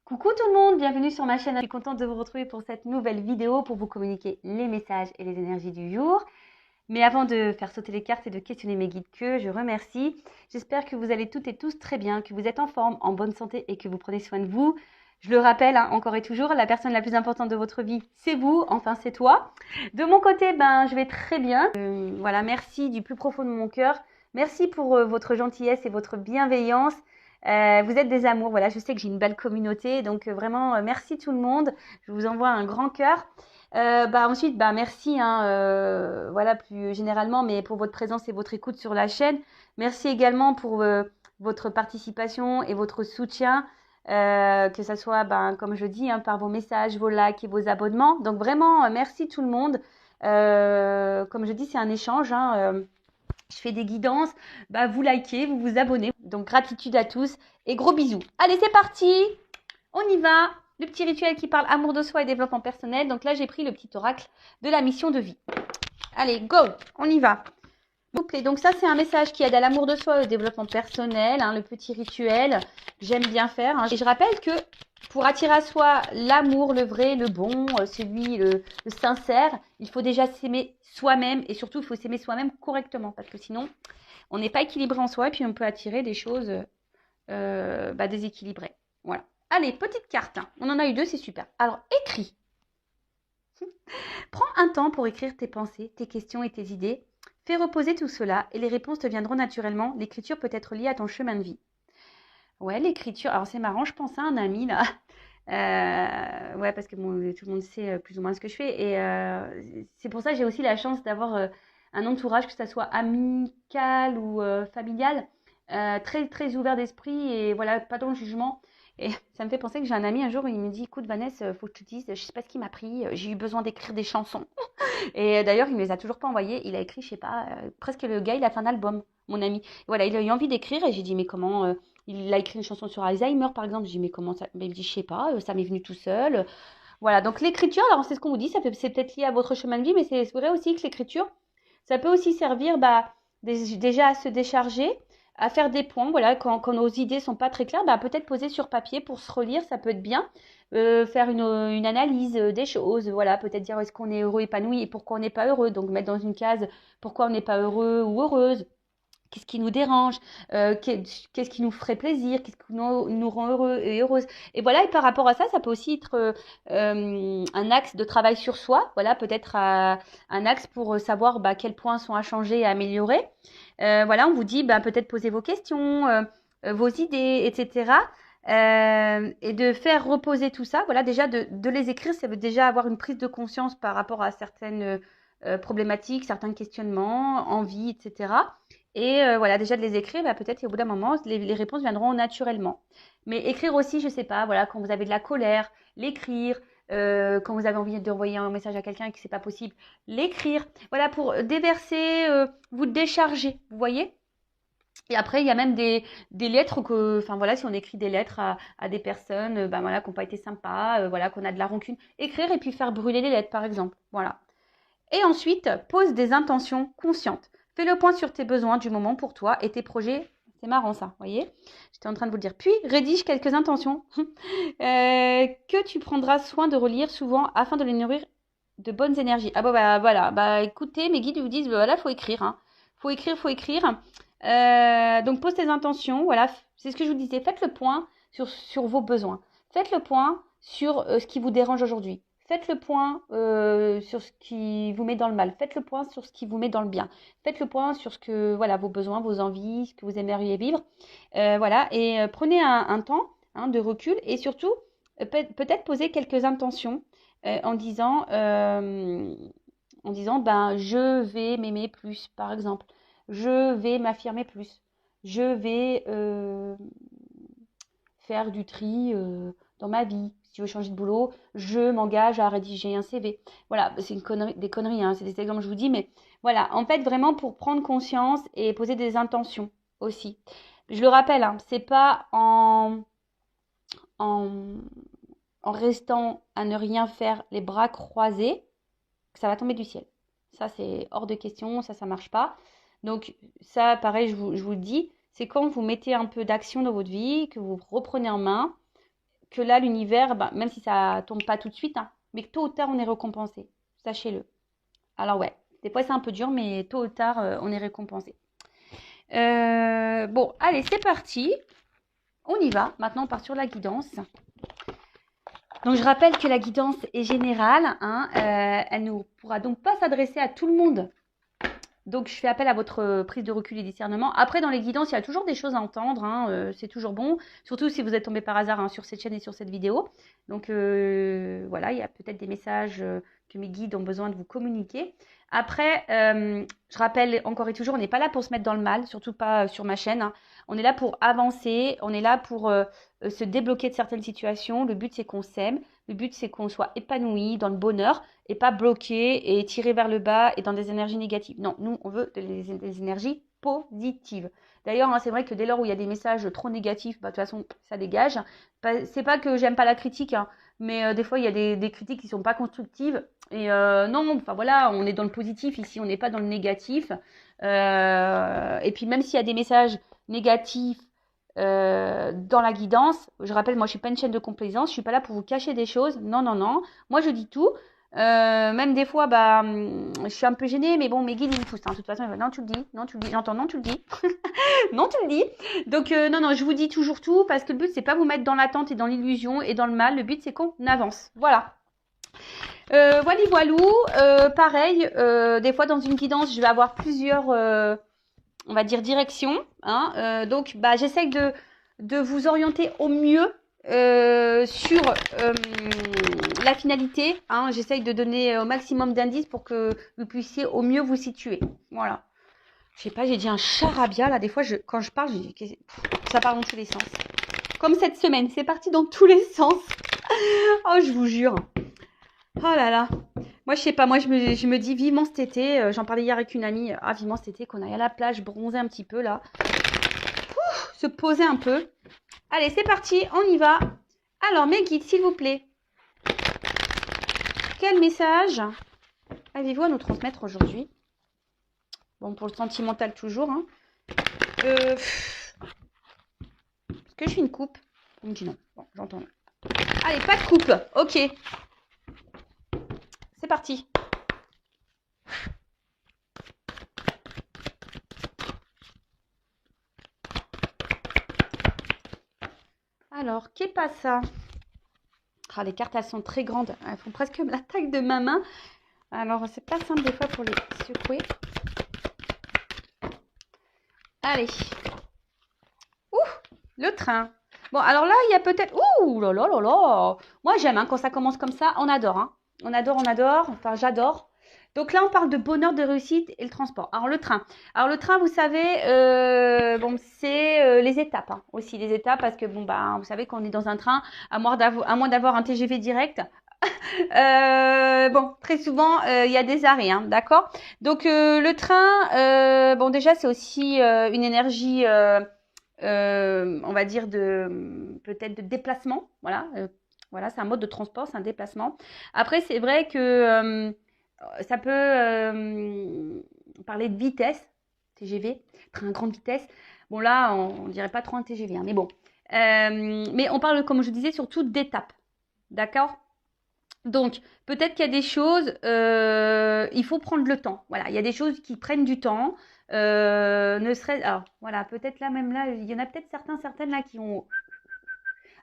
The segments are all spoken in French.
Coucou tout le monde, bienvenue sur ma chaîne. Je suis contente de vous retrouver pour cette nouvelle vidéo pour vous communiquer les messages et les énergies du jour. Mais avant de faire sauter les cartes et de questionner mes guides que je remercie, j'espère que vous allez toutes et tous très bien, que vous êtes en forme, en bonne santé et que vous prenez soin de vous. Je le rappelle, encore et toujours, la personne la plus importante de votre vie, c'est vous, enfin c'est toi. De mon côté, je vais très bien. Voilà, merci du plus profond de mon cœur. Merci pour votre gentillesse et votre bienveillance. Vous êtes des amours, voilà, je sais que j'ai une belle communauté, donc vraiment merci tout le monde. Je vous envoie un grand cœur. Ensuite, merci, voilà, plus généralement, mais pour votre présence et votre écoute sur la chaîne. Merci également pour votre participation et votre soutien, que ça soit, comme je dis, par vos messages, vos likes et vos abonnements. Donc vraiment, merci tout le monde. Comme je dis, c'est un échange, je fais des guidances, vous likez, vous vous abonnez. Donc gratitude à tous et gros bisous. Allez, c'est parti, on y va. Le petit rituel qui parle amour de soi et développement personnel. Donc là, j'ai pris le petit oracle de la mission de vie. Allez, go, on y va. Donc ça, c'est un message qui aide à l'amour de soi et au développement personnel, le petit rituel que j'aime bien faire. Et je rappelle que pour attirer à soi l'amour, le vrai, le bon, le sincère, il faut déjà s'aimer soi-même et surtout, il faut s'aimer soi-même correctement parce que sinon, on n'est pas équilibré en soi et puis on peut attirer des choses déséquilibrées. Voilà. Allez, petite carte. On en a eu deux, c'est super. Alors, écris. Prends un temps pour écrire tes pensées, tes questions et tes idées. Fais reposer tout cela et les réponses te viendront naturellement. L'écriture peut être liée à ton chemin de vie. Ouais, l'écriture. Alors, c'est marrant, je pense à un ami là. Ouais, parce que tout le monde sait plus ou moins ce que je fais. Et c'est pour ça que j'ai aussi la chance d'avoir un entourage, que ce soit amical ou familial, très, très ouvert d'esprit et voilà, pas dans le jugement. Et ça me fait penser que j'ai un ami un jour où il me dit, écoute Vanessa, faut que je te dise, je sais pas ce qui m'a pris, j'ai eu besoin d'écrire des chansons. Et d'ailleurs, il me les a toujours pas envoyées. Il a écrit, je sais pas, presque le gars, il a fait un album, mon ami. Et voilà, il a eu envie d'écrire et j'ai dit, mais comment il a écrit une chanson sur Alzheimer, par exemple. J'ai dit, mais comment ça? Ben, il me dit, je sais pas, ça m'est venu tout seul. Voilà, donc l'écriture, alors c'est ce qu'on vous dit, c'est peut-être lié à votre chemin de vie, mais c'est vrai aussi que l'écriture, ça peut aussi servir déjà à se décharger, à faire des points. Voilà, quand nos idées sont pas très claires, peut-être poser sur papier pour se relire, ça peut être bien. Faire une analyse des choses, voilà, peut-être dire est-ce qu'on est heureux, épanoui et pourquoi on n'est pas heureux. Donc mettre dans une case pourquoi on n'est pas heureux ou heureuse. Qu'est-ce qui nous dérange, qu'est-ce qui nous ferait plaisir, qu'est-ce qui nous rend heureux et heureuse. Et voilà, et par rapport à ça, ça peut aussi être un axe de travail sur soi. Voilà, peut-être un axe pour savoir quels points sont à changer et à améliorer. Voilà, on vous dit peut-être poser vos questions, vos idées, etc. Et de faire reposer tout ça. Voilà, déjà de les écrire, ça veut déjà avoir une prise de conscience par rapport à certaines problématiques, certains questionnements, envies, etc. Et voilà, déjà de les écrire, peut-être au bout d'un moment, les réponses viendront naturellement. Mais écrire aussi, je sais pas, voilà, quand vous avez de la colère, l'écrire. Quand vous avez envie d'envoyer un message à quelqu'un et que c'est pas possible, l'écrire. Voilà, pour déverser, vous décharger, vous voyez. Et après, il y a même des lettres voilà, si on écrit des lettres à des personnes, voilà, qui n'ont pas été sympas, voilà, qu'on a de la rancune, écrire et puis faire brûler les lettres, par exemple. Voilà. Et ensuite, pose des intentions conscientes. Fais le point sur tes besoins du moment pour toi et tes projets. C'est marrant ça, vous voyez. J'étais en train de vous le dire. Puis, rédige quelques intentions que tu prendras soin de relire souvent afin de les nourrir de bonnes énergies. Ah bon, voilà. Écoutez, mes guides vous disent, voilà, faut écrire. Faut écrire. Donc, pose tes intentions. Voilà, c'est ce que je vous disais. Faites le point sur vos besoins. Faites le point sur ce qui vous dérange aujourd'hui. Faites le point sur ce qui vous met dans le mal. Faites le point sur ce qui vous met dans le bien. Faites le point sur ce que, voilà, vos besoins, vos envies, ce que vous aimeriez vivre. Voilà, et prenez un temps de recul et surtout, peut-être poser quelques intentions en disant, je vais m'aimer plus, par exemple. Je vais m'affirmer plus. Je vais faire du tri dans ma vie. Si je veux changer de boulot, je m'engage à rédiger un CV. Voilà, c'est des conneries, c'est des exemples que je vous dis, mais voilà, en fait, vraiment pour prendre conscience et poser des intentions aussi. Je le rappelle, c'est pas en, en restant à ne rien faire les bras croisés que ça va tomber du ciel. Ça, c'est hors de question, ça marche pas. Donc ça, pareil, je vous le dis, c'est quand vous mettez un peu d'action dans votre vie, que vous reprenez en main, que là, l'univers, bah, même si ça tombe pas tout de suite, hein, mais que tôt ou tard, on est récompensé. Sachez-le. Alors ouais, des fois c'est un peu dur, mais tôt ou tard, on est récompensé. Bon, allez, c'est parti. On y va. Maintenant, on part sur la guidance. Donc, je rappelle que la guidance est générale. Hein, elle ne pourra donc pas s'adresser à tout le monde. Donc, je fais appel à votre prise de recul et discernement. Après, dans les guidances, il y a toujours des choses à entendre. Hein, c'est toujours bon. Surtout si vous êtes tombé par hasard hein, sur cette chaîne et sur cette vidéo. Donc, voilà, il y a peut-être des messages que mes guides ont besoin de vous communiquer. Après, je rappelle encore et toujours, on n'est pas là pour se mettre dans le mal, surtout pas sur ma chaîne. Hein. On est là pour avancer, on est là pour se débloquer de certaines situations. Le but, c'est qu'on s'aime. Le but, c'est qu'on soit épanoui dans le bonheur et pas bloqué et tiré vers le bas et dans des énergies négatives. Non, nous, on veut des énergies positives. D'ailleurs, hein, c'est vrai que dès lors où il y a des messages trop négatifs, bah, de toute façon, ça dégage. C'est pas que j'aime pas la critique, hein, mais des fois, il y a des critiques qui sont pas constructives. Et non, enfin voilà, on est dans le positif ici, on n'est pas dans le négatif. Et puis même s'il y a des messages négatifs dans la guidance, je rappelle, moi je suis pas une chaîne de complaisance, je suis pas là pour vous cacher des choses. Non, non, non. Moi je dis tout. Même des fois, bah, je suis un peu gênée, mais bon, mes guides ils me poussent. Hein. De toute façon, ils vont, non, tu le dis, non, tu le dis. J'entends, non, tu le dis, non, tu le dis. Donc non, non, je vous dis toujours tout parce que le but c'est pas vous mettre dans l'attente et dans l'illusion et dans le mal. Le but c'est qu'on avance. Voilà. Voilà, voilou. Pareil, des fois dans une guidance, je vais avoir plusieurs, on va dire, directions. Hein, donc, bah, j'essaye de vous orienter au mieux sur la finalité. Hein, j'essaye de donner au maximum d'indices pour que vous puissiez au mieux vous situer. Voilà. Je sais pas, j'ai dit un charabia là. Des fois, quand je parle, ça part dans tous les sens. Comme cette semaine, c'est parti dans tous les sens. Oh, je vous jure. Oh là là. Moi, je sais pas, moi, je me dis vivement cet été. J'en parlais hier avec une amie. Ah, vivement cet été, qu'on aille à la plage, bronzer un petit peu là. Se poser un peu. Allez, c'est parti, on y va. Alors, mes guides, s'il vous plaît. Quel message avez-vous à nous transmettre aujourd'hui? Bon, pour le sentimental toujours. Hein. Est-ce que je fais une coupe? On me dit non. Bon, j'entends. Allez, pas de coupe. Ok. C'est parti. Alors, qu'est pas ça? Ah, les cartes, elles sont très grandes. Elles font presque la taille de ma main. Alors, c'est pas simple des fois pour les secouer. Allez. Ouh, le train. Bon, alors là, il y a peut-être... Ouh, là là là là. Moi, j'aime hein, quand ça commence comme ça. On adore. Hein. On adore, on adore. Enfin, j'adore. Donc là, on parle de bonheur, de réussite et le transport. Alors, le train. Alors, le train, vous savez, bon, c'est les étapes. Hein, aussi, les étapes, parce que, bon, bah, vous savez qu'on est dans un train, à moins d'avoir un TGV direct. Bon, très souvent, il y a des arrêts, hein, d'accord? Donc, le train, bon, déjà, c'est aussi une énergie, on va dire, peut-être de déplacement. Voilà, voilà, c'est un mode de transport, c'est un déplacement. Après, c'est vrai que ça peut parler de vitesse, TGV, train à grande vitesse. Bon, là, on dirait pas trop un TGV, hein, mais bon. Mais on parle, comme je disais, surtout d'étapes. D'accord? Donc, peut-être qu'il y a des choses, il faut prendre le temps. Voilà, il y a des choses qui prennent du temps. Ne serait alors, voilà, peut-être là, même là, il y en a peut-être certaines là qui ont.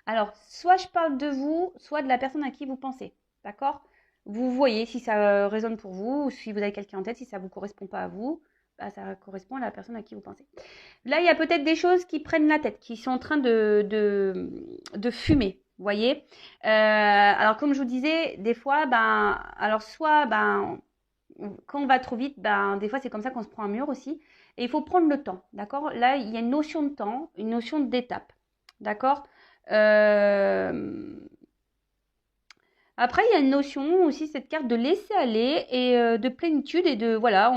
Alors, soit je parle de vous, soit de la personne à qui vous pensez. D'accord? Vous voyez si ça résonne pour vous, ou si vous avez quelqu'un en tête, si ça ne vous correspond pas à vous, bah, ça correspond à la personne à qui vous pensez. Là, il y a peut-être des choses qui prennent la tête, qui sont en train de fumer. Vous voyez alors, comme je vous disais, des fois, ben, alors soit, ben, quand on va trop vite, ben, des fois, c'est comme ça qu'on se prend un mur aussi. Et il faut prendre le temps, d'accord? Là, il y a une notion de temps, une notion d'étape, d'accord? Après, il y a une notion aussi, cette carte de laisser aller et de plénitude et de, voilà,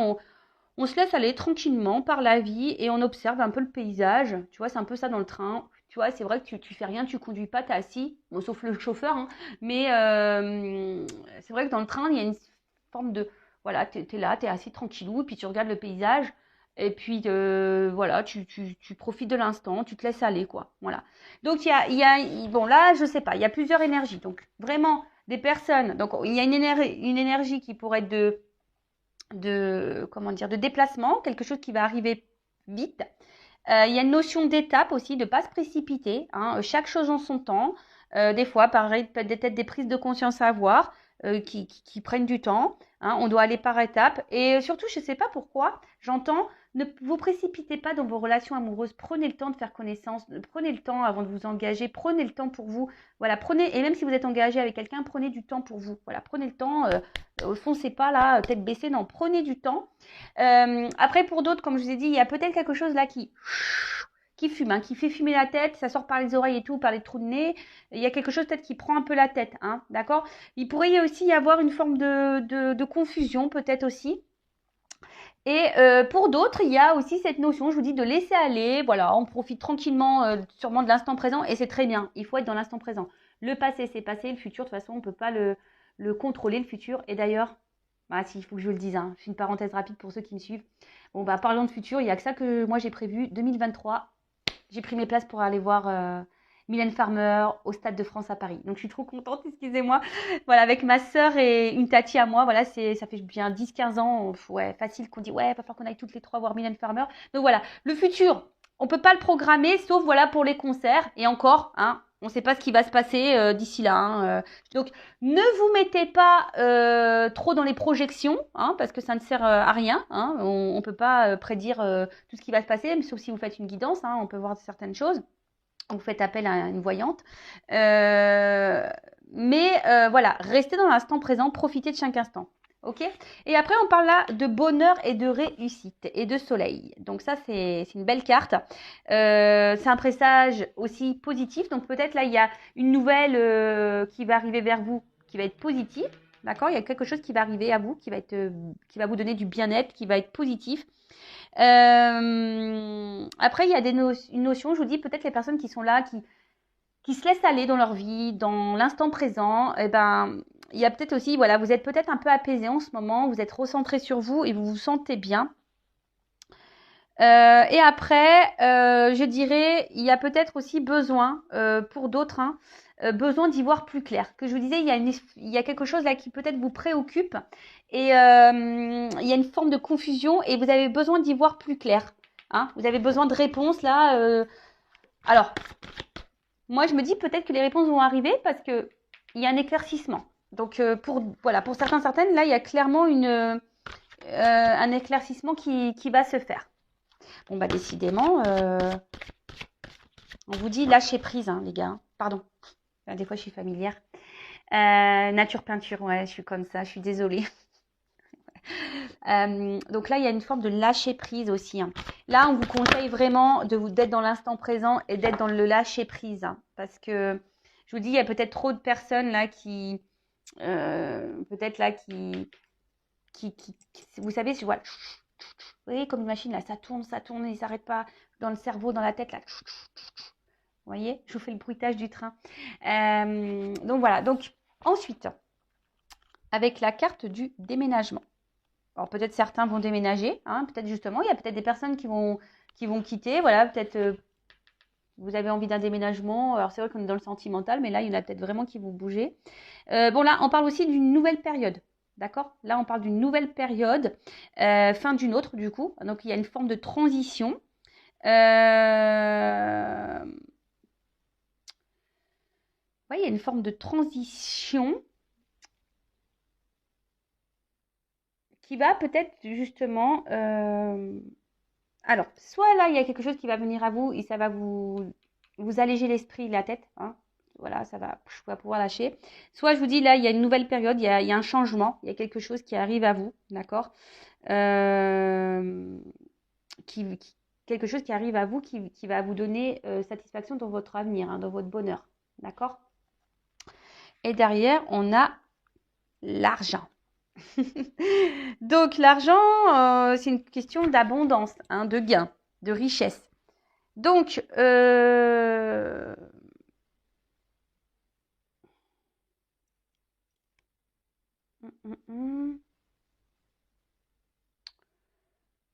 on se laisse aller tranquillement par la vie et on observe un peu le paysage. Tu vois, c'est un peu ça dans le train. Tu vois, c'est vrai que tu fais rien, tu conduis pas, tu es assis, bon, sauf le chauffeur, hein, mais c'est vrai que dans le train, il y a une forme de, voilà, tu es là, tu es assis tranquillou, et puis tu regardes le paysage Et puis, voilà, tu profites de l'instant, tu te laisses aller, quoi. Voilà. Donc, bon, là, je sais pas, il y a plusieurs énergies. Donc, vraiment, des personnes. Donc, il y a une énergie qui pourrait être comment dire, de déplacement, quelque chose qui va arriver vite. Il y a une notion d'étape aussi, de ne pas se précipiter, hein, chaque chose en son temps. Des fois, pareil, peut-être des prises de conscience à avoir qui prennent du temps. Hein, on doit aller par étapes. Et surtout, je ne sais pas pourquoi, j'entends, ne vous précipitez pas dans vos relations amoureuses. Prenez le temps de faire connaissance. Prenez le temps avant de vous engager. Prenez le temps pour vous. Voilà, prenez, et même si vous êtes engagé avec quelqu'un, prenez du temps pour vous. Voilà, prenez le temps. Foncez pas là, tête baissée. Non, prenez du temps. Après, pour d'autres, comme je vous ai dit, il y a peut-être quelque chose là qui fume, hein, qui fait fumer la tête, ça sort par les oreilles et tout, par les trous de nez. Il y a quelque chose peut-être qui prend un peu la tête, hein, d'accord? Il pourrait aussi y avoir une forme de confusion, peut-être aussi. Et pour d'autres, il y a aussi cette notion, je vous dis, de laisser aller. Voilà, on profite tranquillement, sûrement de l'instant présent, et c'est très bien. Il faut être dans l'instant présent. Le passé, c'est passé. Le futur, de toute façon, on ne peut pas le contrôler, le futur. Et d'ailleurs, ah si, il faut que je le dise, hein. Je fais une parenthèse rapide pour ceux qui me suivent. Bon, bah, parlons de futur. Il n'y a que ça que moi j'ai prévu. 2023, j'ai pris mes places pour aller voir Mylène Farmer au Stade de France à Paris. Donc je suis trop contente, excusez-moi. Voilà, avec ma sœur et une tati à moi. Voilà, ça fait bien 10-15 ans. Ouais, facile qu'on dit, ouais, il va falloir qu'on aille toutes les trois voir Mylène Farmer. Donc voilà, le futur, on ne peut pas le programmer, sauf voilà pour les concerts. Et encore, hein, on ne sait pas ce qui va se passer d'ici là. Hein. Donc ne vous mettez pas trop dans les projections, hein, parce que ça ne sert à rien. Hein. On ne peut pas prédire tout ce qui va se passer, sauf si vous faites une guidance. Hein, on peut voir certaines choses. Vous faites appel à une voyante. Voilà, restez dans l'instant présent, profitez de chaque instant. Ok. Et après, on parle là de bonheur et de réussite et de soleil. Donc ça, c'est une belle carte. C'est un présage aussi positif. Donc peut-être là, il y a une nouvelle qui va arriver vers vous, qui va être positive. D'accord. Il y a quelque chose qui va arriver à vous, qui va vous donner du bien-être, qui va être positif. Après, il y a une notion, je vous dis, peut-être les personnes qui sont là, qui se laissent aller dans leur vie, dans l'instant présent, eh ben, il y a peut-être aussi, voilà, vous êtes peut-être un peu apaisé en ce moment, vous êtes recentré sur vous et vous vous sentez bien. Et après, je dirais, il y a peut-être aussi besoin, pour d'autres, hein, besoin d'y voir plus clair. Que je vous disais, il y a quelque chose là qui peut-être vous préoccupe et il y a une forme de confusion et vous avez besoin d'y voir plus clair. Hein, vous avez besoin de réponses là. Alors, moi je me dis peut-être que les réponses vont arriver parce que il y a un éclaircissement. Donc pour certaines, là il y a clairement un éclaircissement qui va se faire. Bon, bah, décidément, on vous dit lâcher prise, hein, les gars. Pardon. Des fois, je suis familière. Nature peinture, ouais, je suis comme ça, je suis désolée. Donc là, il y a une forme de lâcher prise aussi. Hein. Là, on vous conseille vraiment d'être dans l'instant présent et d'être dans le lâcher prise. Hein, parce que, je vous dis, il y a peut-être trop de personnes là peut-être là vous savez, voilà, vous voyez, comme une machine, là, ça tourne, il ne s'arrête pas dans le cerveau, dans la tête, là. Vous voyez, je vous fais le bruitage du train. Donc voilà, donc ensuite, avec la carte du déménagement. Alors peut-être certains vont déménager, hein, peut-être justement, il y a peut-être des personnes qui vont quitter, voilà, peut-être vous avez envie d'un déménagement. Alors c'est vrai qu'on est dans le sentimental, mais là, il y en a peut-être vraiment qui vont bouger. Bon là, on parle aussi d'une nouvelle période. D'accord. Là, on parle d'une nouvelle période, fin d'une autre du coup. Donc, il y a une forme de transition. Oui, il y a une forme de transition qui va peut-être justement... Alors, soit là, il y a quelque chose qui va venir à vous et ça va vous alléger l'esprit, la tête. Hein. Voilà, ça va pouvoir lâcher. Soit je vous dis là, il y a une nouvelle période, il y a un changement, il y a quelque chose qui arrive à vous, d'accord quelque chose qui arrive à vous qui va vous donner satisfaction dans votre avenir, hein, dans votre bonheur, d'accord. Et derrière, on a l'argent. Donc l'argent, c'est une question d'abondance, hein, de gain, de richesse. Donc,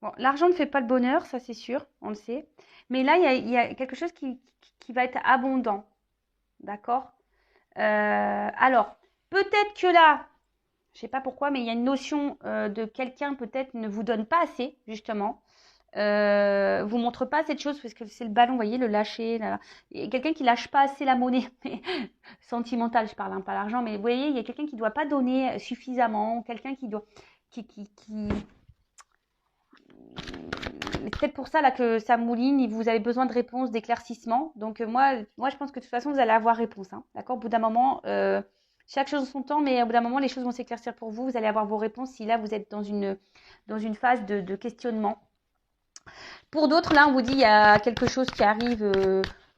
Bon, l'argent ne fait pas le bonheur, ça c'est sûr, on le sait. Mais là, il y a quelque chose qui va être abondant. D'accord? Alors, peut-être que là, je sais pas pourquoi, mais il y a une notion de quelqu'un peut-être ne vous donne pas assez, justement. Vous montre pas cette chose parce que c'est le ballon, vous voyez, le lâcher. Là, là. Et quelqu'un qui lâche pas assez la monnaie, sentimentale, je parle, hein, pas l'argent, mais vous voyez, il y a quelqu'un qui doit pas donner suffisamment, quelqu'un qui doit, qui c'est peut-être pour ça là que ça mouline et vous avez besoin de réponses, d'éclaircissements. Donc moi, je pense que de toute façon, vous allez avoir réponse. Hein, d'accord? Au bout d'un moment, chaque chose en son temps, mais au bout d'un moment, les choses vont s'éclaircir pour vous. Vous allez avoir vos réponses si là, vous êtes dans une phase de questionnement. Pour d'autres, là, on vous dit il y a quelque chose qui arrive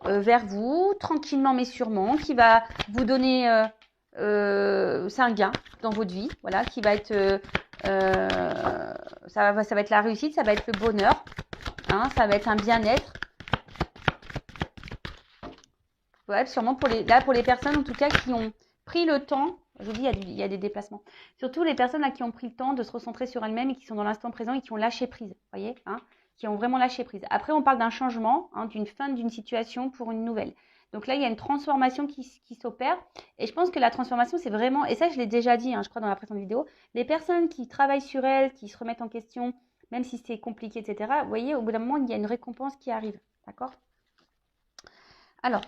vers vous, tranquillement mais sûrement, qui va vous donner c'est un gain dans votre vie, voilà, qui va être ça va être la réussite, ça va être le bonheur, hein, ça va être un bien-être. Ouais, sûrement pour les personnes en tout cas qui ont pris le temps, je vous dis il y a des déplacements. Surtout les personnes là qui ont pris le temps de se recentrer sur elles-mêmes et qui sont dans l'instant présent et qui ont lâché prise, voyez, hein, qui ont vraiment lâché prise. Après on parle d'un changement, hein, d'une fin d'une situation pour une nouvelle. Donc là il y a une transformation qui s'opère et je pense que la transformation c'est vraiment, et ça je l'ai déjà dit, hein, je crois dans la précédente vidéo, les personnes qui travaillent sur elles, qui se remettent en question, même si c'est compliqué, etc. Vous voyez, au bout d'un moment il y a une récompense qui arrive, d'accord? Alors,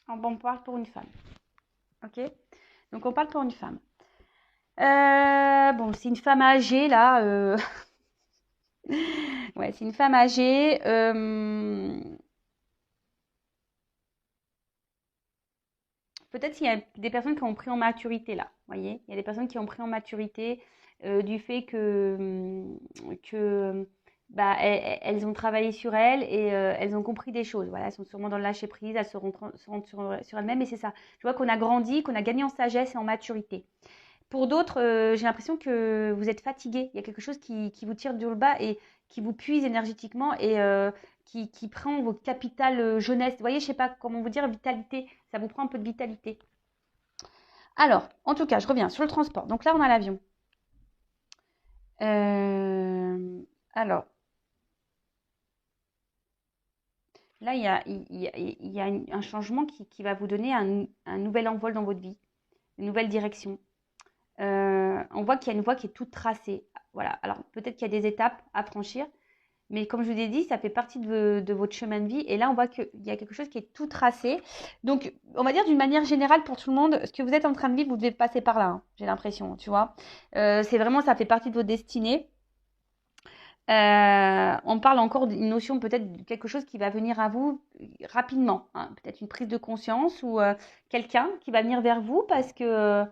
on parle pour une femme. Ok? Donc, on parle pour une femme. Bon, c'est une femme âgée, là. Ouais, c'est une femme âgée. Peut-être qu'il y a des personnes qui ont pris en maturité, là. Vous voyez? Il y a des personnes qui ont pris en maturité du fait que bah, elles ont travaillé sur elles et elles ont compris des choses. Voilà, elles sont sûrement dans le lâcher prise, elles se rendent sur elles-mêmes. Et c'est ça. Je vois qu'on a grandi, qu'on a gagné en sagesse et en maturité. Pour d'autres, j'ai l'impression que vous êtes fatigué. Il y a quelque chose qui vous tire du bas et qui vous puise énergétiquement et qui prend votre capital jeunesse. Vous voyez, je ne sais pas comment vous dire, vitalité. Ça vous prend un peu de vitalité. Alors, en tout cas, je reviens sur le transport. Donc là, on a l'avion. Alors, là, il y a un changement qui va vous donner un nouvel envol dans votre vie, une nouvelle direction. On voit qu'il y a une voie qui est toute tracée. Voilà. Alors, peut-être qu'il y a des étapes à franchir, mais comme je vous ai dit, ça fait partie de votre chemin de vie. Et là, on voit qu'il y a quelque chose qui est tout tracé. Donc, on va dire d'une manière générale pour tout le monde, ce que vous êtes en train de vivre, vous devez passer par là, hein, j'ai l'impression, tu vois. C'est vraiment, ça fait partie de votre destinée. On parle encore d'une notion peut-être de quelque chose qui va venir à vous rapidement, hein, peut-être une prise de conscience ou quelqu'un qui va venir vers vous parce que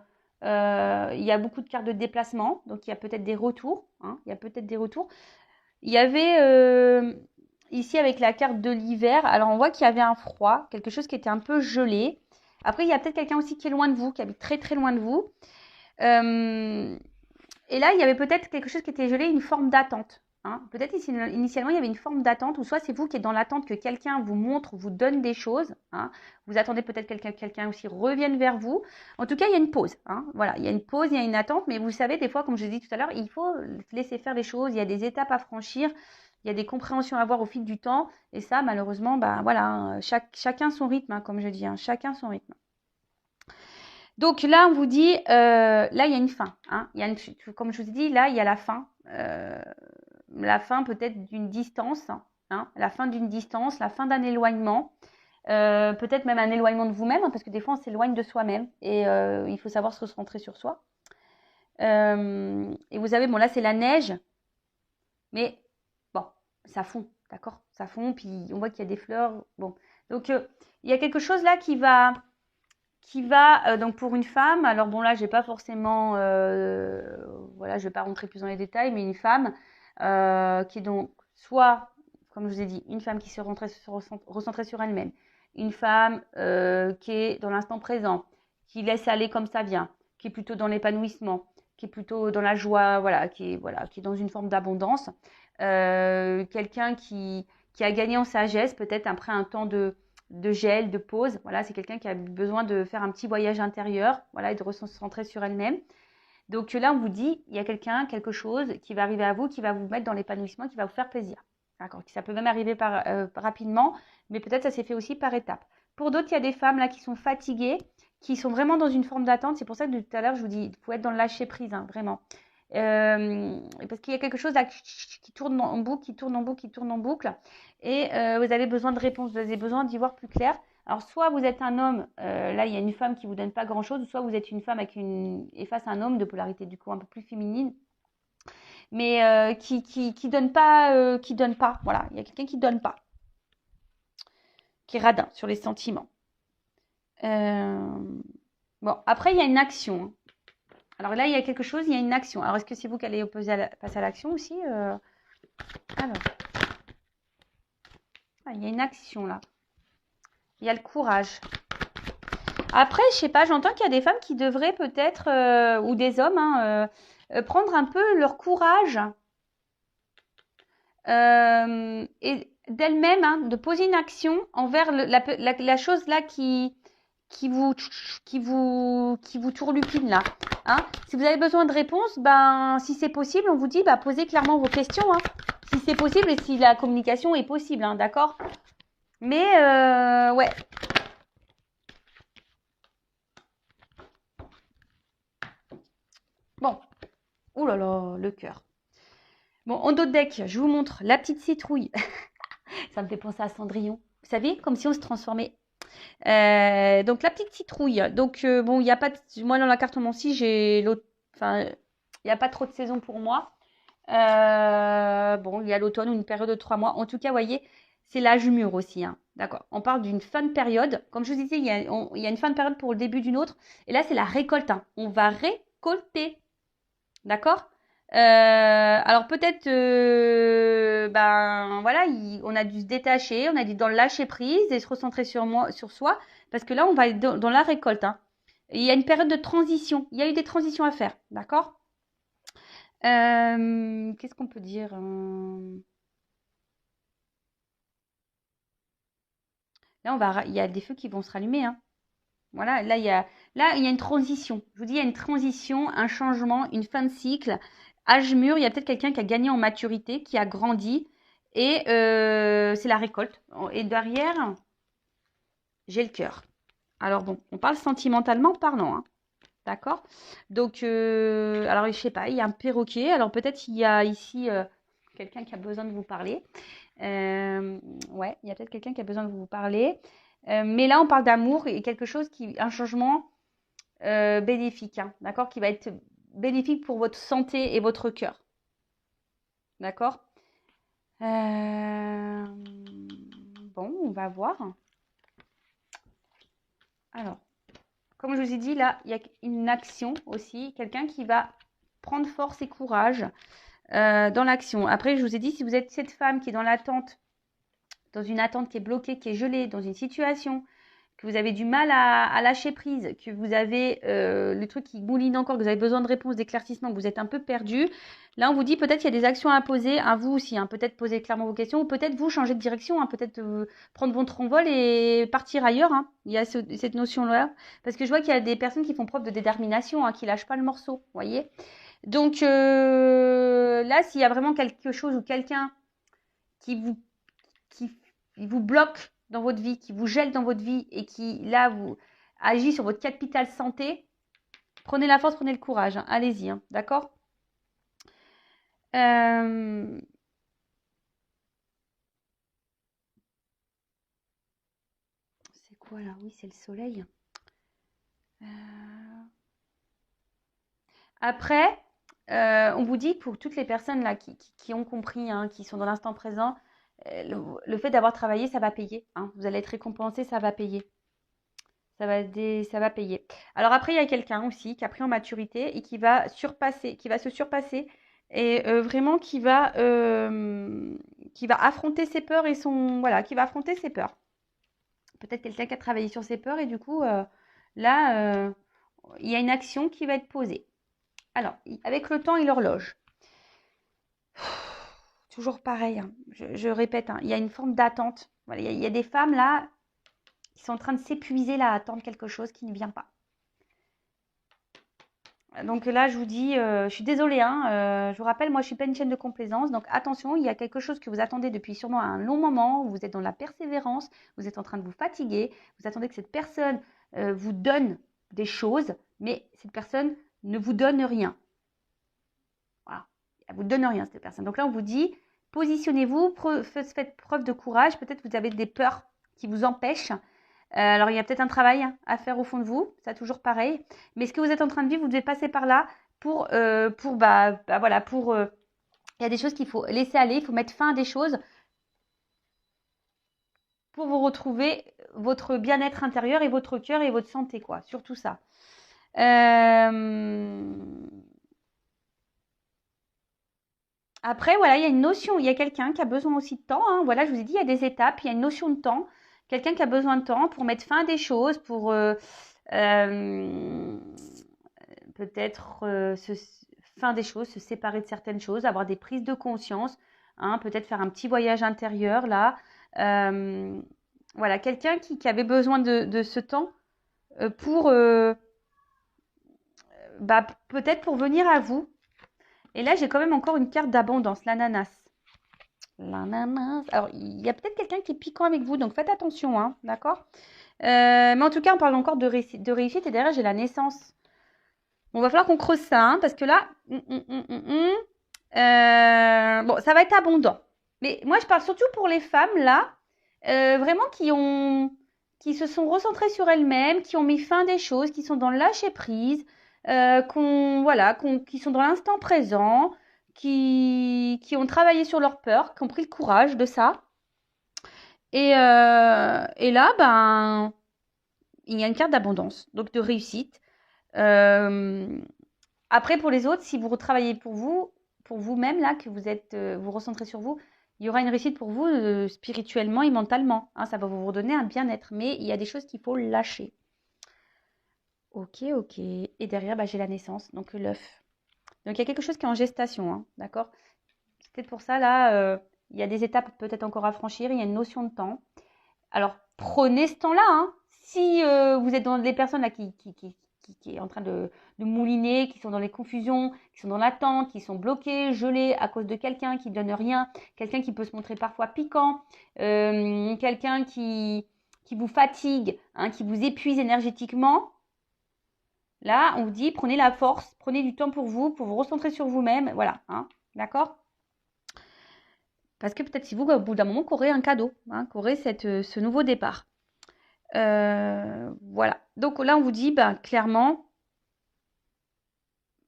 il y a beaucoup de cartes de déplacement, donc il y a peut-être des retours, hein, il y a peut-être des retours. Il y avait ici avec la carte de l'hiver, alors on voit qu'il y avait un froid, quelque chose qui était un peu gelé. Après, il y a peut-être quelqu'un aussi qui est loin de vous, qui habite très très loin de vous. Et là, il y avait peut-être quelque chose qui était gelé, une forme d'attente. Hein. Peut-être initialement, il y avait une forme d'attente, ou soit c'est vous qui êtes dans l'attente que quelqu'un vous montre, vous donne des choses. Hein. Vous attendez peut-être que quelqu'un aussi revienne vers vous. En tout cas, il y a une pause. Hein. Voilà, il y a une pause, il y a une attente, mais vous savez, des fois, comme je l'ai dit tout à l'heure, il faut laisser faire les choses. Il y a des étapes à franchir, il y a des compréhensions à avoir au fil du temps. Et ça, malheureusement, bah, voilà, hein, chacun son rythme, hein, comme je dis, hein, chacun son rythme. Donc là, on vous dit, là, il y a une fin. Hein. Comme je vous ai dit, là, il y a la fin peut-être d'une distance, hein, la fin d'une distance, la fin d'un éloignement, peut-être même un éloignement de vous-même, hein, parce que des fois, on s'éloigne de soi-même et il faut savoir se recentrer sur soi. Et vous savez, bon, là, c'est la neige, mais bon, ça fond, d'accord? Ça fond, puis on voit qu'il y a des fleurs. Bon, donc il y a quelque chose là qui va donc pour une femme, alors bon là j'ai pas forcément voilà, je vais pas rentrer plus dans les détails, mais une femme qui est donc soit, comme je vous ai dit, une femme qui se recentrée sur elle-même, une femme qui est dans l'instant présent, qui laisse aller comme ça vient, qui est plutôt dans l'épanouissement, qui est plutôt dans la joie, voilà, qui est dans une forme d'abondance, quelqu'un qui a gagné en sagesse peut-être après un temps de de gel, de pause. Voilà, c'est quelqu'un qui a besoin de faire un petit voyage intérieur, voilà, et de se concentrer sur elle-même. Donc là, on vous dit, il y a quelqu'un, quelque chose qui va arriver à vous, qui va vous mettre dans l'épanouissement, qui va vous faire plaisir. D'accord. Ça peut même arriver rapidement, mais peut-être ça s'est fait aussi par étapes. Pour d'autres, il y a des femmes là qui sont fatiguées, qui sont vraiment dans une forme d'attente. C'est pour ça que tout à l'heure, je vous dis, il faut être dans le lâcher prise, hein, vraiment. Parce qu'il y a quelque chose là qui tourne en boucle, qui tourne en boucle, qui tourne en boucle. Et vous avez besoin de réponses, vous avez besoin d'y voir plus clair. Alors, soit vous êtes un homme, là, il y a une femme qui vous donne pas grand-chose, soit vous êtes une femme et face à un homme de polarité du coup un peu plus féminine, mais qui donne pas, Voilà, il y a quelqu'un qui donne pas, qui est radin sur les sentiments. Bon, après, il y a une action. Hein. Alors là, il y a quelque chose, il y a une action. Alors, est-ce que c'est vous qui allez passer à l'action aussi Alors, il y a une action là. Il y a le courage. Après, je sais pas, j'entends qu'il y a des femmes qui devraient peut-être, ou des hommes, hein, prendre un peu leur courage et d'elle-même, hein, de poser une action envers la chose là qui vous tourlupine là. Hein. Si vous avez besoin de réponses, ben si c'est possible, on vous dit posez clairement vos questions. Hein. Si c'est possible et si la communication est possible, hein, d'accord. Mais ouais. Bon. Ouh là là, le cœur. Bon, en dos de deck, je vous montre la petite citrouille. Ça me fait penser à Cendrillon. Vous savez, comme si on se transformait. Donc la petite citrouille. Donc bon, il n'y a pas moi dans la cartomancie, j'ai l'autre. Enfin, il n'y a pas trop de saison pour moi. Bon, il y a l'automne ou une période de 3 mois. En tout cas, vous voyez, c'est l'âge mûr aussi. Hein. D'accord. On parle d'une fin de période. Comme je vous disais, il y a une fin de période pour le début d'une autre. Et là, c'est la récolte. Hein. On va récolter. D'accord. Alors peut-être, voilà, on a dû se détacher, on a dit dans le lâcher prise et se recentrer sur soi, parce que là, on va être dans la récolte. Hein. Il y a une période de transition. Il y a eu des transitions à faire, d'accord. Qu'est-ce qu'on peut dire Là, il y a des feux qui vont se rallumer. Hein. Voilà, là, il y a une transition. Je vous dis, il y a une transition, un changement, une fin de cycle. Âge mûr, il y a peut-être quelqu'un qui a gagné en maturité, qui a grandi. Et c'est la récolte. Et derrière, j'ai le cœur. Alors bon, on parle sentimentalement parlant. Hein. D'accord. Donc, alors je sais pas, il y a un perroquet. Alors peut-être il y a ici quelqu'un qui a besoin de vous parler. Ouais, il y a peut-être quelqu'un qui a besoin de vous parler. Mais là, on parle d'amour et quelque chose un changement bénéfique, hein, d'accord, qui va être bénéfique pour votre santé et votre cœur. D'accord. Bon, on va voir. Alors, comme je vous ai dit, là, il y a une action aussi, quelqu'un qui va prendre force et courage dans l'action. Après, je vous ai dit, si vous êtes cette femme qui est dans l'attente, dans une attente qui est bloquée, qui est gelée, dans une situation, que vous avez du mal à lâcher prise, que vous avez le truc qui mouline encore, que vous avez besoin de réponses, d'éclaircissement, que vous êtes un peu perdu, là on vous dit peut-être qu'il y a des actions à poser, à vous aussi, hein, peut-être poser clairement vos questions, ou peut-être vous changer de direction, hein, peut-être prendre votre envol et partir ailleurs. Hein. Il y a cette notion-là, parce que je vois qu'il y a des personnes qui font preuve de détermination, hein, qui lâchent pas le morceau, vous voyez. Donc là, s'il y a vraiment quelque chose ou quelqu'un qui vous bloque dans votre vie, qui vous gèle dans votre vie et qui, là, vous agit sur votre capital santé, prenez la force, prenez le courage. Hein. Allez-y, hein. D'accord. C'est quoi là? Oui, c'est le soleil. Après, on vous dit pour toutes les personnes là qui ont compris, hein, qui sont dans l'instant présent, le fait d'avoir travaillé, ça va payer. Hein. Vous allez être récompensé, ça va payer. Ça va payer. Alors après, il y a quelqu'un aussi qui a pris en maturité et qui va se surpasser et vraiment qui va affronter ses peurs et qui va affronter ses peurs. Peut-être quelqu'un qui a travaillé sur ses peurs et du coup, là, il y a une action qui va être posée. Alors, avec le temps et l'horloge. Toujours pareil, hein. Je répète, hein, il y a une forme d'attente. Voilà, il y a des femmes là, Ils sont en train de s'épuiser là à attendre quelque chose qui ne vient pas. Donc là, je vous dis, je suis désolée, hein, je vous rappelle, moi, je suis pas une chaîne de complaisance. Donc attention, il y a quelque chose que vous attendez depuis sûrement un long moment. Vous êtes dans la persévérance, vous êtes en train de vous fatiguer. Vous attendez que cette personne vous donne des choses, mais cette personne ne vous donne rien. Voilà, elle vous donne rien, cette personne. Donc là, on vous dit, positionnez-vous, faites preuve de courage. Peut-être vous avez des peurs qui vous empêchent. Alors, il y a peut-être un travail à faire au fond de vous, ça toujours pareil. Mais ce que vous êtes en train de vivre, vous devez passer par là pour voilà, il y a des choses qu'il faut laisser aller, il faut mettre fin à des choses pour vous retrouver votre bien-être intérieur et votre cœur et votre santé, quoi. Surtout ça. Après, voilà, il y a une notion, il y a quelqu'un qui a besoin aussi de temps, hein. Voilà, je vous ai dit, il y a des étapes, il y a une notion de temps. Quelqu'un qui a besoin de temps pour mettre fin à des choses, pour peut-être fin des choses, se séparer de certaines choses, avoir des prises de conscience, hein, peut-être faire un petit voyage intérieur là. Voilà, quelqu'un qui avait besoin de ce temps pour peut-être pour venir à vous. Et là, j'ai quand même encore une carte d'abondance, l'ananas. L'ananas. Alors, il y a peut-être quelqu'un qui est piquant avec vous, donc faites attention, hein, d'accord? Mais en tout cas, on parle encore de réussite et derrière, j'ai la naissance. Bon, va falloir qu'on creuse ça, hein, parce que là, bon, ça va être abondant. Mais moi, je parle surtout pour les femmes, là, vraiment qui se sont recentrées sur elles-mêmes, qui ont mis fin à des choses, qui sont dans le lâcher-prise, qui sont dans l'instant présent, qui ont travaillé sur leur peur, qui ont pris le courage de ça. Et là, ben, il y a une carte d'abondance, donc de réussite. Après, pour les autres, si vous retravaillez pour vous-même, là, que vous êtes, vous recentrez sur vous, il y aura une réussite pour vous spirituellement et mentalement. Hein, ça va vous redonner un bien-être. Mais il y a des choses qu'il faut lâcher. Ok. Et derrière, j'ai la naissance, donc l'œuf. Donc, il y a quelque chose qui est en gestation, hein, d'accord? C'est peut-être pour ça, là, il y a des étapes peut-être encore à franchir. Il y a une notion de temps. Alors, prenez ce temps-là, hein. Si vous êtes dans les personnes là qui est en train de mouliner, qui sont dans les confusions, qui sont dans l'attente, qui sont bloquées, gelées à cause de quelqu'un qui ne donne rien, quelqu'un qui peut se montrer parfois piquant, quelqu'un qui vous fatigue, hein, qui vous épuise énergétiquement. Là, on vous dit, prenez la force, prenez du temps pour vous recentrer sur vous-même. Voilà, hein, d'accord? Parce que peut-être si vous, au bout d'un moment, qu'aurez un cadeau, hein, qu'aurez ce nouveau départ. Voilà. Donc là, on vous dit, clairement,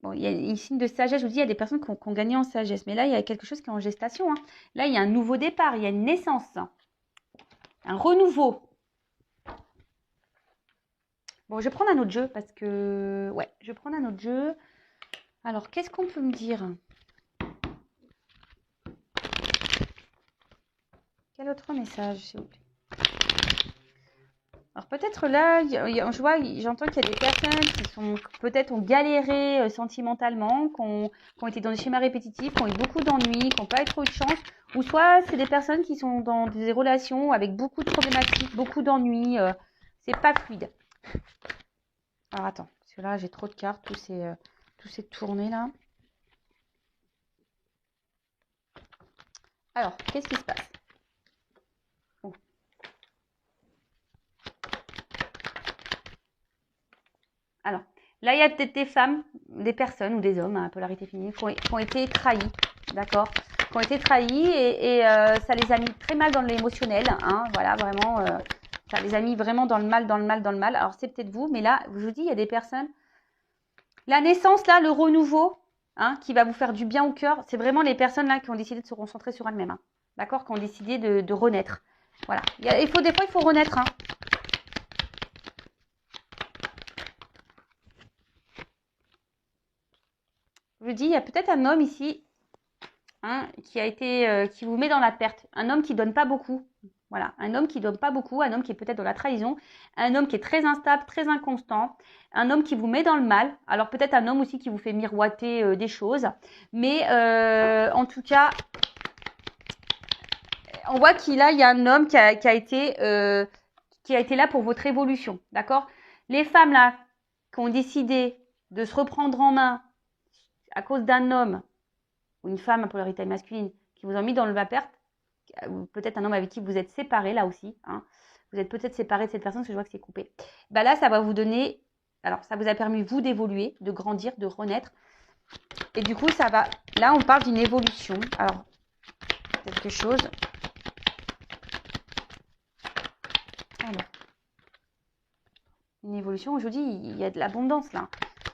bon, il y a un signe de sagesse. Je vous dis, il y a des personnes qui ont gagné en sagesse. Mais là, il y a quelque chose qui est en gestation, hein. Là, il y a un nouveau départ, il y a une naissance, hein. Un renouveau. Bon, je vais prendre un autre jeu parce que... Ouais, je vais prendre un autre jeu. Alors, qu'est-ce qu'on peut me dire? Quel autre message, s'il vous plaît? Alors peut-être là, j'entends qu'il y a des personnes qui peut-être ont galéré sentimentalement, qui ont été dans des schémas répétitifs, qui ont eu beaucoup d'ennuis, qui n'ont pas eu trop de chance, ou soit c'est des personnes qui sont dans des relations avec beaucoup de problématiques, beaucoup d'ennuis, c'est pas fluide. Alors attends, parce que là j'ai trop de cartes, tout s'est tourné là. Alors, qu'est-ce qui se passe? Alors, là, il y a peut-être des femmes, des personnes ou des hommes, hein, polarité féminine, qui ont été trahis, d'accord? Qui ont été trahis et ça les a mis très mal dans l'émotionnel, hein, voilà, vraiment, ça les a mis vraiment dans le mal. Alors, c'est peut-être vous, mais là, je vous dis, il y a des personnes. La naissance, là, le renouveau, hein, qui va vous faire du bien au cœur, c'est vraiment les personnes là qui ont décidé de se concentrer sur elles-mêmes, hein, d'accord? Qui ont décidé de renaître. Voilà. Des fois, il faut renaître, hein. Je dis, il y a peut-être un homme ici, hein, qui vous met dans la perte. Un homme qui donne pas beaucoup. Voilà, un homme qui donne pas beaucoup, un homme qui est peut-être dans la trahison, un homme qui est très instable, très inconstant, un homme qui vous met dans le mal. Alors peut-être un homme aussi qui vous fait miroiter des choses. Mais en tout cas, on voit qu'il y a un homme qui a été qui a été là pour votre évolution, d'accord? Les femmes là qui ont décidé de se reprendre en main à cause d'un homme ou une femme à polarité masculine qui vous ont mis dans le va-perte, ou peut-être un homme avec qui vous êtes séparés là aussi, hein, vous êtes peut-être séparés de cette personne parce que je vois que c'est coupé. Bah là, ça va vous donner, alors ça vous a permis vous d'évoluer, de grandir, de renaître. Et du coup, ça va, là on parle d'une évolution. Alors, quelque chose. Alors, une évolution où je vous dis, il y a de l'abondance là.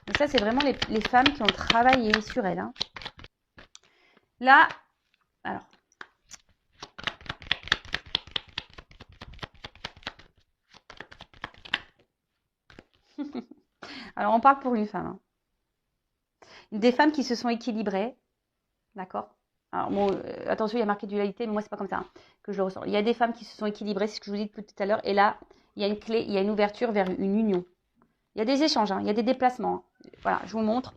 Donc ça, c'est vraiment les femmes qui ont travaillé sur elles. Hein. Là, alors. Alors, on parle pour une femme. Hein. Des femmes qui se sont équilibrées. D'accord? Alors, bon, attention, il y a marqué dualité, mais moi, c'est pas comme ça hein, que je le ressens. Il y a des femmes qui se sont équilibrées, c'est ce que je vous dis depuis tout à l'heure. Et là, il y a une clé, il y a une ouverture vers une union. Il y a des échanges, hein, il y a des déplacements. Hein. Voilà, je vous montre.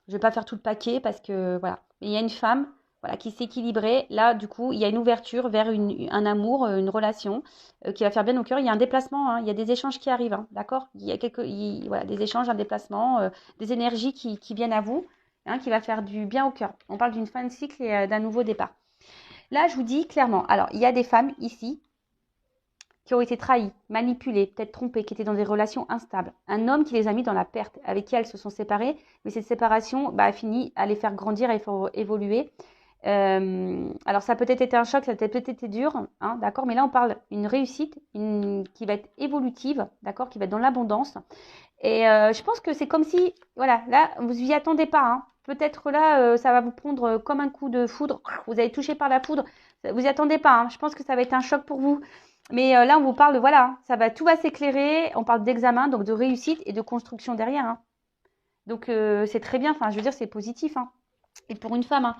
Je ne vais pas faire tout le paquet parce que, voilà. Mais il y a une femme voilà, qui s'est équilibrée. Là, du coup, il y a une ouverture vers un amour, une relation qui va faire bien au cœur. Il y a un déplacement, hein, il y a des échanges qui arrivent, hein, d'accord? Il y a voilà, des échanges, un déplacement, des énergies qui viennent à vous, hein, qui va faire du bien au cœur. On parle d'une fin de cycle et d'un nouveau départ. Là, je vous dis clairement, alors, il y a des femmes ici qui ont été trahies, manipulées, peut-être trompées, qui étaient dans des relations instables. Un homme qui les a mis dans la perte, avec qui elles se sont séparées, mais cette séparation a fini à les faire grandir et faire évoluer. Alors ça a peut-être été un choc, ça a peut-être été dur, hein, d'accord, mais là on parle d'une réussite qui va être évolutive, d'accord, qui va être dans l'abondance. Et je pense que c'est comme si, voilà, là vous y attendez pas, hein. Peut-être là ça va vous prendre comme un coup de foudre, vous allez toucher par la foudre, vous y attendez pas, hein. Je pense que ça va être un choc pour vous. Mais là, on vous parle de, voilà, tout va s'éclairer. On parle d'examen, donc de réussite et de construction derrière. Hein. Donc, c'est très bien. Enfin, je veux dire, c'est positif. Hein. Et pour une femme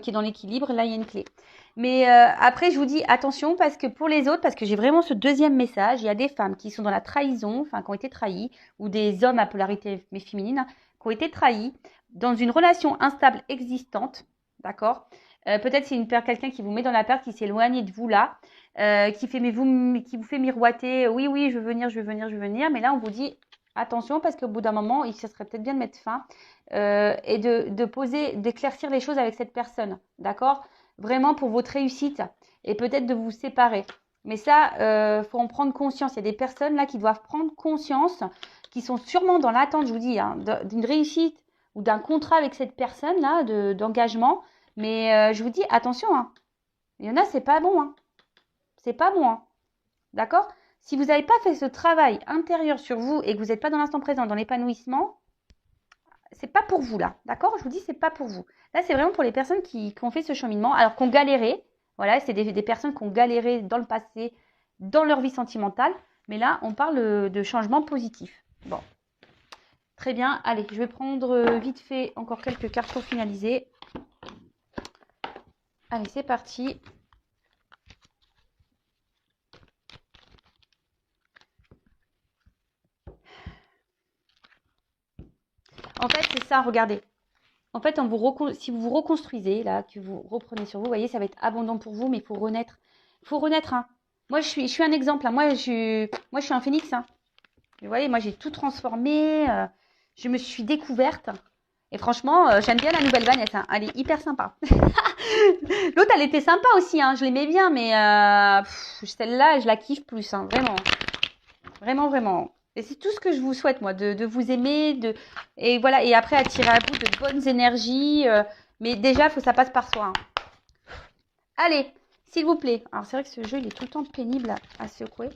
qui est dans l'équilibre, là, il y a une clé. Mais après, je vous dis attention parce que pour les autres, parce que j'ai vraiment ce deuxième message, il y a des femmes qui sont dans la trahison, enfin, qui ont été trahies, ou des hommes à polarité féminine, hein, qui ont été trahis dans une relation instable existante. D'accord? Peut-être c'est quelqu'un qui vous met dans la perte, qui s'éloigne de vous là. Qui vous fait miroiter, oui, oui, je veux venir, je veux venir, je veux venir. Mais là, on vous dit attention parce qu'au bout d'un moment, ça serait peut-être bien de mettre fin et d'éclaircir les choses avec cette personne, d'accord? Vraiment pour votre réussite et peut-être de vous séparer. Mais ça, faut en prendre conscience. Il y a des personnes là qui doivent prendre conscience, qui sont sûrement dans l'attente, je vous dis, hein, d'une réussite ou d'un contrat avec cette personne là, d'engagement. Mais je vous dis attention, hein. Il y en a, c'est pas bon, hein. C'est pas bon, hein. D'accord? Si vous n'avez pas fait ce travail intérieur sur vous et que vous n'êtes pas dans l'instant présent, dans l'épanouissement, c'est pas pour vous là. D'accord? Je vous dis, c'est pas pour vous. Là, c'est vraiment pour les personnes qui ont fait ce cheminement, alors qu'on galéré. Voilà, c'est des personnes qui ont galéré dans le passé, dans leur vie sentimentale. Mais là, on parle de changement positif. Bon. Très bien. Allez, je vais prendre vite fait encore quelques cartes pour finaliser. Allez, c'est parti. En fait, c'est ça, regardez. En fait, si vous vous reconstruisez, là, que vous reprenez sur vous, vous voyez, ça va être abondant pour vous, mais il faut renaître. Il faut renaître, hein. Moi, je suis un exemple. Hein. Moi, je suis un phénix. Hein. Vous voyez, moi, j'ai tout transformé. Je me suis découverte. Et franchement, j'aime bien la nouvelle Vanessa. Hein. Elle est hyper sympa. L'autre, elle était sympa aussi. Hein. Je l'aimais bien, mais celle-là, je la kiffe plus. Hein. Vraiment. Vraiment, vraiment. Et c'est tout ce que je vous souhaite, moi, de vous aimer, et voilà, et après attirer à vous de bonnes énergies. Mais déjà, il faut que ça passe par soi. Hein. Allez, s'il vous plaît. Alors, c'est vrai que ce jeu, il est tout le temps pénible à secouer.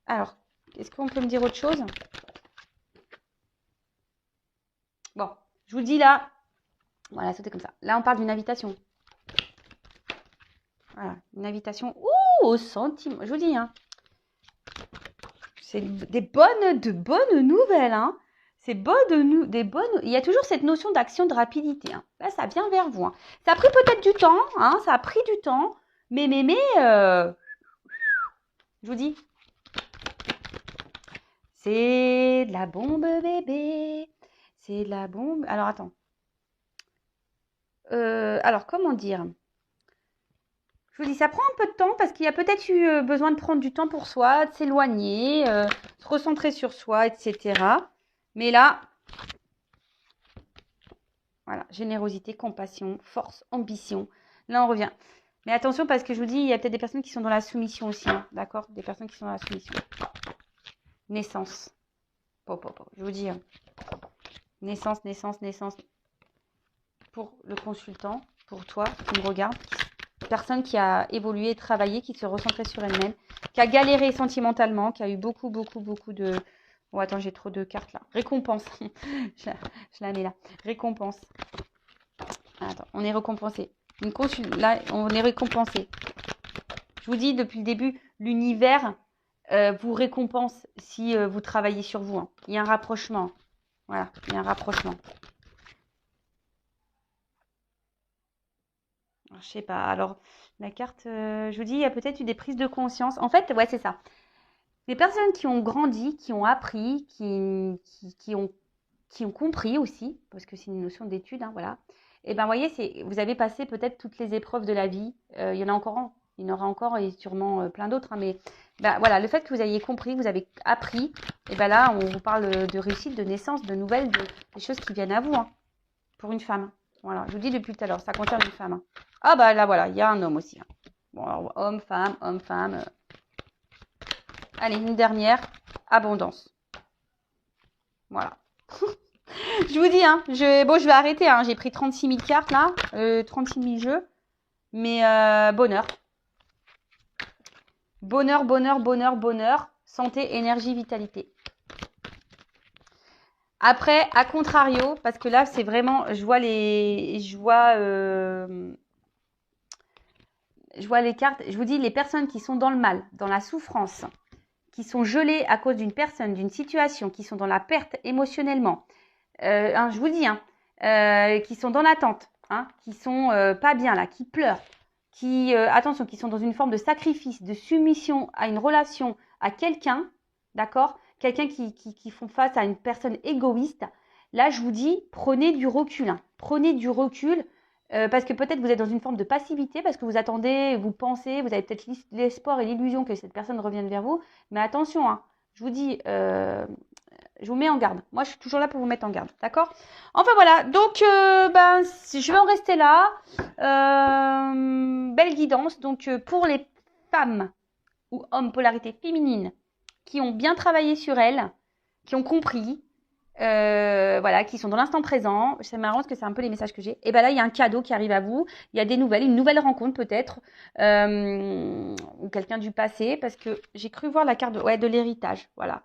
Alors, est-ce qu'on peut me dire autre chose? Bon, je vous le dis là. Voilà, c'était comme ça. Là, on parle d'une invitation. Voilà, une invitation. Ouh, au sentiment. Je vous dis, hein. C'est de bonnes nouvelles, hein. C'est des bonnes. Il y a toujours cette notion d'action, de rapidité. Hein. Là, ça vient vers vous. Hein. Ça a pris peut-être du temps, hein. Ça a pris du temps, mais, je vous dis, c'est de la bombe, bébé. C'est de la bombe. Alors, attends. Alors, comment dire? Je vous dis, ça prend un peu de temps parce qu'il y a peut-être eu besoin de prendre du temps pour soi, de s'éloigner, se recentrer sur soi, etc. Mais là, voilà, générosité, compassion, force, ambition. Là, on revient. Mais attention parce que je vous dis, il y a peut-être des personnes qui sont dans la soumission aussi, hein, d'accord? Des personnes qui sont dans la soumission. Naissance. Je vous dis, hein. Naissance. Pour le consultant, pour toi qui me regarde, personne qui a évolué, travaillé, qui se recentrait sur elle-même, qui a galéré sentimentalement, qui a eu beaucoup de... Oh, attends, j'ai trop de cartes là. Récompense. je la mets là. Récompense. Attends, on est récompensé. Là, on est récompensé. Je vous dis, depuis le début, l'univers vous récompense si vous travaillez sur vous. Hein. Il y a un rapprochement. Voilà, il y a un rapprochement. Je sais pas. Alors, la carte, je vous dis, il y a peut-être eu des prises de conscience. En fait, ouais, c'est ça. Les personnes qui ont grandi, qui ont appris, qui ont compris aussi, parce que c'est une notion d'étude, hein, voilà. Et ben, vous voyez, vous avez passé peut-être toutes les épreuves de la vie. Il y en a encore, il y en aura encore et sûrement plein d'autres. Hein, mais ben, voilà, le fait que vous ayez compris, vous avez appris, et ben là, on vous parle de réussite, de naissance, de nouvelles, des choses qui viennent à vous, hein, pour une femme. Voilà, je vous dis depuis tout à l'heure, ça concerne une femme. Hein. Ah bah là, voilà, il y a un homme aussi. Hein. Bon, alors, homme, femme. Allez, une dernière, abondance. Voilà. Je vous dis, hein, je vais arrêter. Hein, j'ai pris 36 000 cartes là, 36 000 jeux. Mais bonheur. Bonheur. Santé, énergie, vitalité. Après, à contrario, parce que là, c'est vraiment, je vois les cartes. Je vous dis, les personnes qui sont dans le mal, dans la souffrance, qui sont gelées à cause d'une personne, d'une situation, qui sont dans la perte émotionnellement, hein, je vous dis, hein, qui sont dans l'attente, hein, qui sont pas bien là, qui pleurent, attention, qui sont dans une forme de sacrifice, de soumission à une relation, à quelqu'un, d'accord? Quelqu'un qui font face à une personne égoïste. Là, je vous dis, prenez du recul. Hein. Prenez du recul parce que peut-être vous êtes dans une forme de passivité, parce que vous attendez, vous pensez, vous avez peut-être l'espoir et l'illusion que cette personne revienne vers vous. Mais attention, hein, je vous dis, je vous mets en garde. Moi, je suis toujours là pour vous mettre en garde. D'accord? Enfin, voilà. Donc, je vais en rester là. Belle guidance. Donc, pour les femmes ou hommes polarité féminine qui ont bien travaillé sur elles, qui ont compris, voilà, qui sont dans l'instant présent. C'est marrant parce que c'est un peu les messages que j'ai. Et ben là, il y a un cadeau qui arrive à vous. Il y a des nouvelles, une nouvelle rencontre peut-être, ou quelqu'un du passé, parce que j'ai cru voir la carte de l'héritage. Voilà.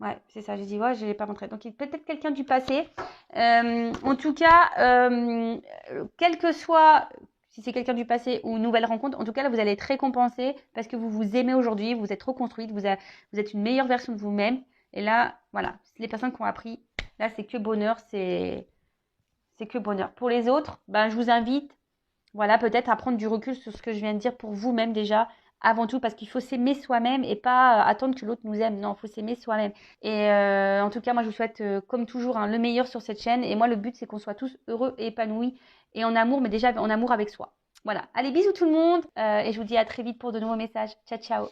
Ouais, c'est ça. J'ai dit, ouais, je ne l'ai pas montré. Donc, peut-être quelqu'un du passé. En tout cas, quel que soit, si c'est quelqu'un du passé ou une nouvelle rencontre, en tout cas, là, vous allez être récompensé parce que vous vous aimez aujourd'hui, vous êtes reconstruite, vous êtes une meilleure version de vous-même. Et là, voilà, les personnes qui ont appris, là, c'est que bonheur, c'est que bonheur. Pour les autres, ben, je vous invite, voilà, peut-être à prendre du recul sur ce que je viens de dire pour vous-même déjà, avant tout, parce qu'il faut s'aimer soi-même et pas attendre que l'autre nous aime. Non, il faut s'aimer soi-même. Et en tout cas, moi, je vous souhaite, comme toujours, hein, le meilleur sur cette chaîne. Et moi, le but, c'est qu'on soit tous heureux et épanouis et en amour, mais déjà en amour avec soi. Voilà. Allez, bisous tout le monde. Et je vous dis à très vite pour de nouveaux messages. Ciao, ciao.